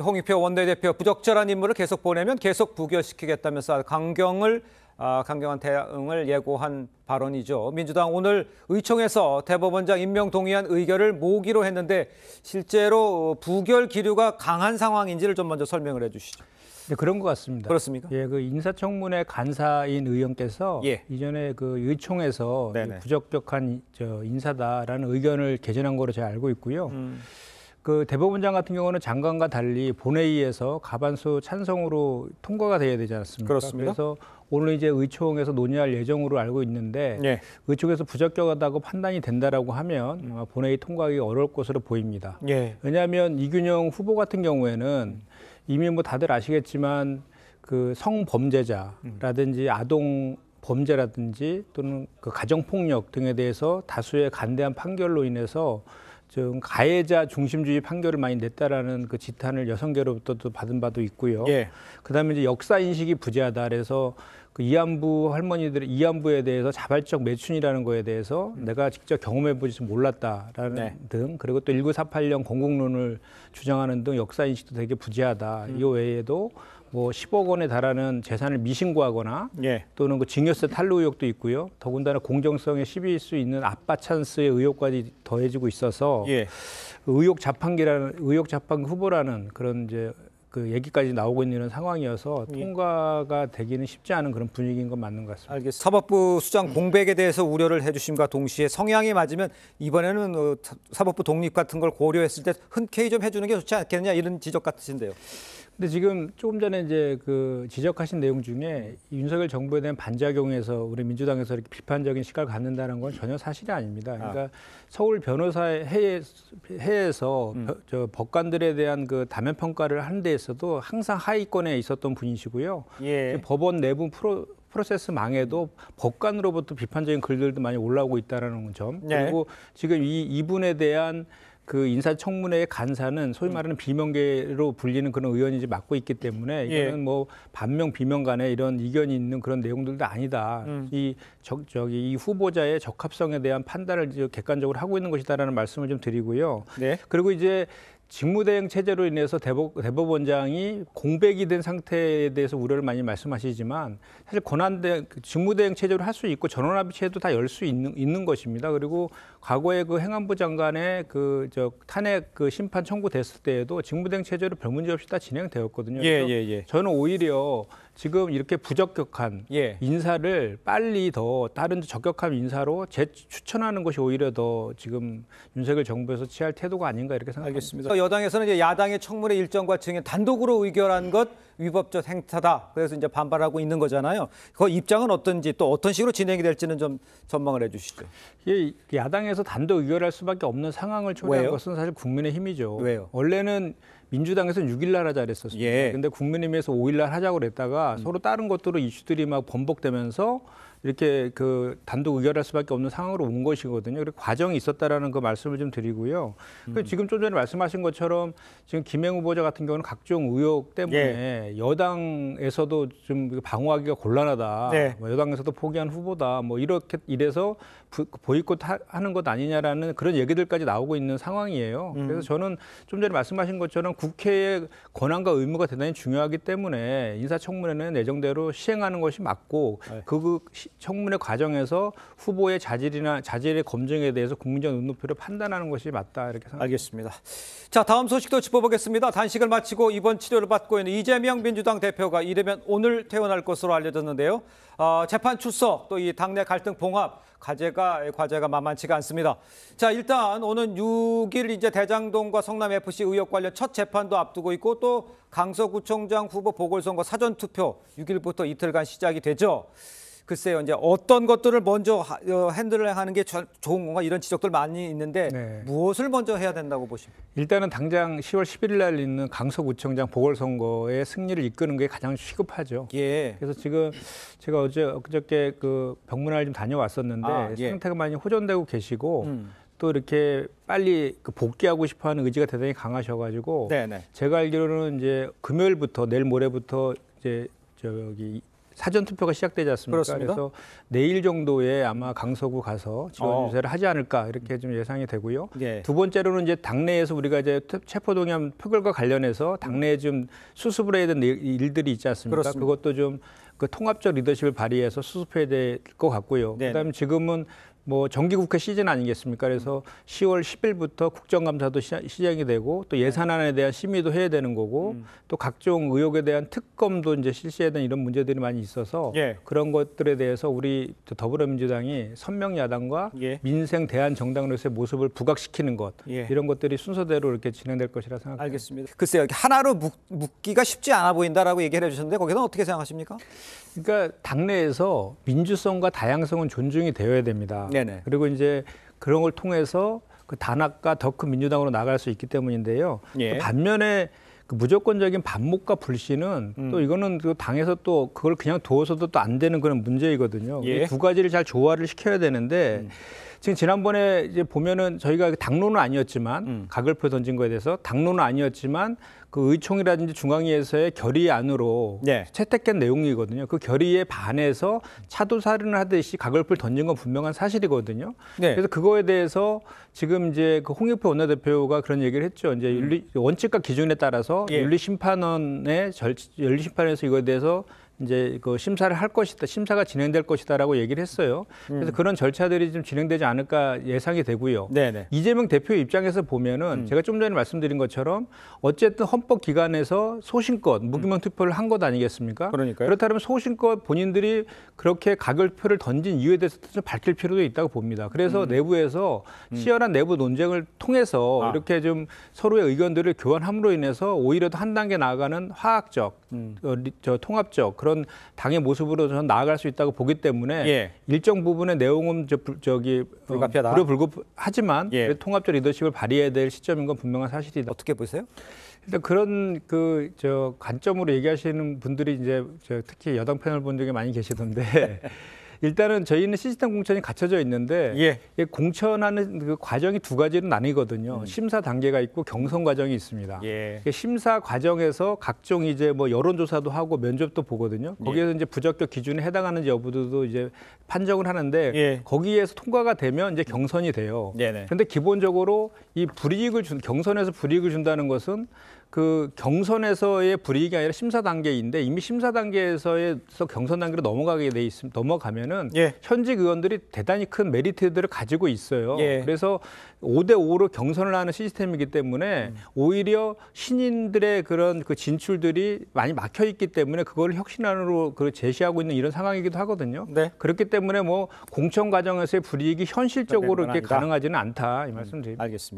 홍익표 원내대표 부적절한 인물을 계속 보내면 계속 부결시키겠다면서 강경한 대응을 예고한 발언이죠. 민주당 오늘 의총에서 대법원장 임명 동의안 의결을 모으기로 했는데 실제로 부결 기류가 강한 상황인지를 좀 먼저 설명을 해주시죠. 네, 그런 것 같습니다. 그렇습니까? 예, 그 인사청문회 간사인 의원께서 이전에 그 의총에서 부적격한 인사다라는 의견을 개진한 거로 제가 알고 있고요. 그 대법원장 같은 경우는 장관과 달리 본회의에서 과반수 찬성으로 통과가 돼야 되지 않습니까? 그렇습니다. 그래서 오늘 이제 의총에서 논의할 예정으로 알고 있는데 의총에서 부적격하다고 판단이 된다라고 하면 본회의 통과하기 어려울 것으로 보입니다. 왜냐하면 이균영 후보 같은 경우에는 이미 뭐 다들 아시겠지만 그 성범죄자라든지 아동 범죄라든지 또는 그 가정폭력 등에 대해서 다수의 간대한 판결로 인해서 좀 가해자 중심주의 판결을 많이 냈다라는 그 지탄을 여성계로부터도 받은 바도 있고요. 그다음에 이제 역사 인식이 부재하다. 그래서 그 이안부 할머니들의 이안부에 대해서 자발적 매춘이라는 거에 대해서 내가 직접 경험해보지 몰랐다라는 등, 그리고 또 1948년 건국론을 주장하는 등 역사 인식도 되게 부재하다. 이 외에도 뭐 10억 원에 달하는 재산을 미신고하거나 또는 그 증여세 탈루 의혹도 있고요. 더군다나 공정성에 시비일 수 있는 아빠 찬스의 의혹까지 더해지고 있어서 의혹 자판기 후보라는 그런 이제 그 얘기까지 나오고 있는 이런 상황이어서 통과가 되기는 쉽지 않은 그런 분위기인 건 맞는 것 같습니다. 알겠습니다. 사법부 수장 공백에 대해서 우려를 해주심과 동시에 성향이 맞으면 이번에는 사법부 독립 같은 걸 고려했을 때 흔쾌히 좀 해주는 게 좋지 않겠느냐 이런 지적 같으신데요. 근데 지금 조금 전에 이제 그 지적하신 내용 중에 윤석열 정부에 대한 반작용에서 우리 민주당에서 이렇게 비판적인 시각을 갖는다는 건 전혀 사실이 아닙니다. 그러니까 서울 변호사회에서 저 법관들에 대한 그 다면 평가를 하는 데에서도 항상 하위권에 있었던 분이시고요. 법원 내부 프로세스 망에도 법관으로부터 비판적인 글들도 많이 올라오고 있다는 점. 그리고 지금 이분에 대한 그 인사청문회의 간사는 소위 말하는 비명계로 불리는 그런 의원이 이제 맡고 있기 때문에 이거는 뭐 반명 비명 간에 이런 이견이 있는 그런 내용들도 아니다. 이 후보자의 적합성에 대한 판단을 이제 객관적으로 하고 있는 것이다라는 말씀을 좀 드리고요. 그리고 이제 직무대행 체제로 인해서 대법원장이 공백이 된 상태에 대해서 우려를 많이 말씀하시지만 사실 직무대행 체제로 할 수 있고 전원합의 체제도 다 열 수 있는 것입니다. 그리고 과거에 그 행안부 장관의 탄핵 그 심판 청구됐을 때에도 직무대행 체제로 별 문제 없이 다 진행되었거든요. 저는 오히려 지금 이렇게 부적격한 인사를 빨리 더 다른 적격한 인사로 재추천하는 것이 오히려 더 지금 윤석열 정부에서 취할 태도가 아닌가 이렇게 생각합니다. 알겠습니다. 여당에서는 이제 야당의 청문회 일정과 증인 단독으로 의결한 것 위법적 행태다. 그래서 이제 반발하고 있는 거잖아요. 그 입장은 어떤지 또 어떤 식으로 진행이 될지는 좀 전망을 해주시죠. 야당에서 단독 의결할 수밖에 없는 상황을 초래한 것은 사실 국민의힘이죠. 왜요? 원래는 민주당에서는 6일 날 하자 그랬었습니다. 근데 국민의힘에서 5일 날 하자고 그랬다가 서로 다른 것들로 이슈들이 막 번복되면서 이렇게 그 단독 의결할 수밖에 없는 상황으로 온 것이거든요. 그리고 과정이 있었다라는 그 말씀을 좀 드리고요. 지금 좀 전에 말씀하신 것처럼 지금 김행 후보자 같은 경우는 각종 의혹 때문에 여당에서도 좀 방어하기가 곤란하다. 뭐 여당에서도 포기한 후보다. 뭐 이래서 보이콧 하는 것 아니냐라는 그런 얘기들까지 나오고 있는 상황이에요. 그래서 저는 좀 전에 말씀하신 것처럼 국회의 권한과 의무가 대단히 중요하기 때문에 인사청문회는 예정대로 시행하는 것이 맞고 그 청문회 과정에서 후보의 자질의 검증에 대해서 국민적 눈높이로 판단하는 것이 맞다 이렇게 생각합니다. 알겠습니다. 자, 다음 소식도 짚어보겠습니다. 단식을 마치고 이번 치료를 받고 있는 이재명 민주당 대표가 이르면 오늘 퇴원할 것으로 알려졌는데요. 재판 출석 또 이 당내 갈등 봉합 과제가 만만치가 않습니다. 자, 일단 오는 6일 이제 대장동과 성남 FC 의혹 관련 첫 재판도 앞두고 있고 또 강서구청장 후보 보궐선거 사전 투표 6일부터 이틀간 시작이 되죠. 글쎄요, 이제 어떤 것들을 먼저 핸들을 하는 게 좋은 건가 이런 지적들 많이 있는데 무엇을 먼저 해야 된다고 보십니까? 일단은 당장 10월 11일 날 있는 강서구청장 보궐선거의 승리를 이끄는 게 가장 시급하죠. 그래서 지금 제가 엊그저께 그 병문안을 좀 다녀왔었는데 상태가 많이 호전되고 계시고 또 이렇게 빨리 복귀하고 싶어하는 의지가 대단히 강하셔가지고 제가 알기로는 이제 금요일부터 내일 모레부터 이제 사전 투표가 시작되지 않습니까? 그렇습니다. 그래서 내일 정도에 아마 강서구 가서 지원 유세를 하지 않을까 이렇게 좀 예상이 되고요. 예. 두 번째로는 이제 당내에서 우리가 이제 체포동의안 표결과 관련해서 당내에 좀 수습을 해야 되는 일들이 있지 않습니까? 그렇습니다. 그것도 좀 그 통합적 리더십을 발휘해서 수습해야 될 것 같고요. 네네. 그다음에 지금은 뭐 정기국회 시즌 아니겠습니까? 그래서 10월 10일부터 국정감사도 시작이 되고 또 예산안에 대한 심의도 해야 되는 거고 또 각종 의혹에 대한 특검도 이제 실시해야 되는 이런 문제들이 많이 있어서 예. 그런 것들에 대해서 우리 더불어민주당이 선명야당과 예. 민생 대한 정당으로서의 모습을 부각시키는 것 예. 이런 것들이 순서대로 이렇게 진행될 것이라 생각합니다. 알겠습니다. 글쎄요, 하나로 묶기가 쉽지 않아 보인다라고 얘기를 해주셨는데 거기서는 어떻게 생각하십니까? 그러니까 당내에서 민주성과 다양성은 존중이 되어야 됩니다. 네네. 그리고 이제 그런 걸 통해서 그 단합과 더 큰 민주당으로 나갈 수 있기 때문인데요. 예. 또 반면에 그 무조건적인 반목과 불신은 또 이거는 그 당에서 또 그걸 그냥 두어서도 또 안 되는 그런 문제이거든요. 예. 이 두 가지를 잘 조화를 시켜야 되는데 지금 지난번에 이제 보면은 저희가 당론은 아니었지만 가결표 던진 거에 대해서 당론은 아니었지만 그 의총이라든지 중앙위에서의 결의안으로 네. 채택된 내용이거든요. 그 결의에 반해서 차도살인을 하듯이 가결표를 던진 건 분명한 사실이거든요. 네. 그래서 그거에 대해서 지금 이제 그 홍익표 원내대표가 그런 얘기를 했죠. 이제 원칙과 기준에 따라서 예. 윤리심판에서 이거에 대해서 이제 그 심사를 할 것이다, 심사가 진행될 것이다라고 얘기를 했어요. 그래서 그런 절차들이 좀 진행되지 않을까 예상이 되고요. 네네. 이재명 대표 입장에서 보면은 제가 좀 전에 말씀드린 것처럼 어쨌든 헌법 기관에서 소신껏 무기명 투표를 한 것 아니겠습니까? 그러니까요. 그렇다면 소신껏 본인들이 그렇게 가결표를 던진 이유에 대해서 좀 밝힐 필요도 있다고 봅니다. 그래서 내부에서 치열한 내부 논쟁을 통해서 이렇게 좀 서로의 의견들을 교환함으로 인해서 오히려 더 한 단계 나아가는 화학적, 통합적 그런 당의 모습으로 저는 나아갈 수 있다고 보기 때문에 예. 일정 부분의 내용은 불가피하다. 불가하지만 예. 통합적 리더십을 발휘해야 될 시점인 건 분명한 사실이다. 어떻게 보세요? 일단 그런 관점으로 얘기하시는 분들이 이제 특히 여당 패널 본 적이 많이 계시던데 일단은 저희는 시스템 공천이 갖춰져 있는데 예. 이 공천하는 그 과정이 두 가지로 나뉘거든요. 심사 단계가 있고 경선 과정이 있습니다. 예. 심사 과정에서 각종 이제 뭐 여론조사도 하고 면접도 보거든요. 거기에서 이제 부적격 기준에 해당하는지 여부도 이제 판정을 하는데 예. 거기에서 통과가 되면 이제 경선이 돼요. 네네. 그런데 기본적으로 이 경선에서 불이익을 준다는 것은 그 경선에서의 불이익이 아니라 심사 단계인데 이미 심사 단계에서 경선 단계로 넘어가면은 예. 현직 의원들이 대단히 큰 메리트들을 가지고 있어요. 예. 그래서 5대5로 경선을 하는 시스템이기 때문에 오히려 신인들의 그런 그 진출들이 많이 막혀 있기 때문에 그걸 혁신안으로 제시하고 있는 이런 상황이기도 하거든요. 네. 그렇기 때문에 뭐 공천 과정에서의 불이익이 현실적으로 이렇게 아니다. 가능하지는 않다 이 말씀드립니다. 알겠습니다.